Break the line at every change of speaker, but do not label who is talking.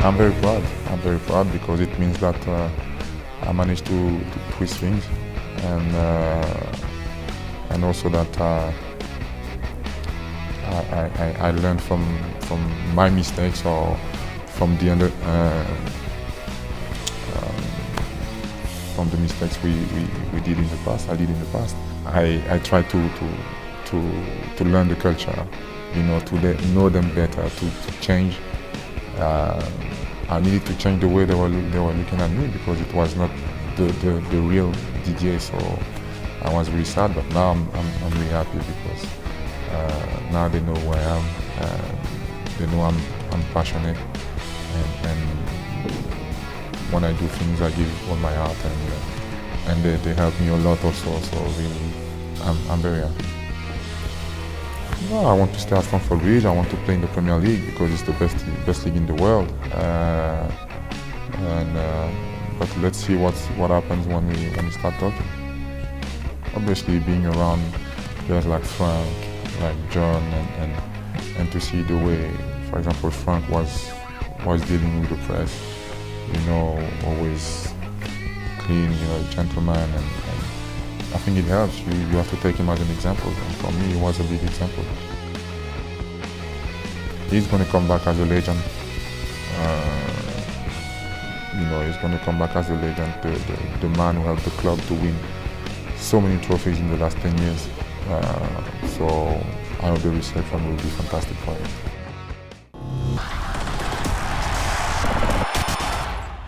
I'm very proud. I'm very proud because it means that I managed to twist things, and also that I learned from my mistakes or from from the mistakes we did in the past. I did in the past. I try to learn the culture, to know them better, to change. I needed to change the way they were looking at me because it was not the real Didier. So I was really sad, but now I'm really happy because now they know who I am. They know I'm passionate, and when I do things, I give all my heart, and they help me a lot also. So really, I'm very happy. No, I want to stay at Stamford Bridge. I want to play in the Premier League because it's the best league in the world. But let's see what happens when we start talking. Obviously, being around players like Frank, like John, and to see the way, for example, Frank was dealing with the press, always clean, a gentleman, and I think it helps. You have to take him as an example, and for me, he was a big example. He's going to come back as a legend. He's going to come back as a legend, the man who helped the club to win so many trophies in the last 10 years. So I hope the reception will be fantastic for him.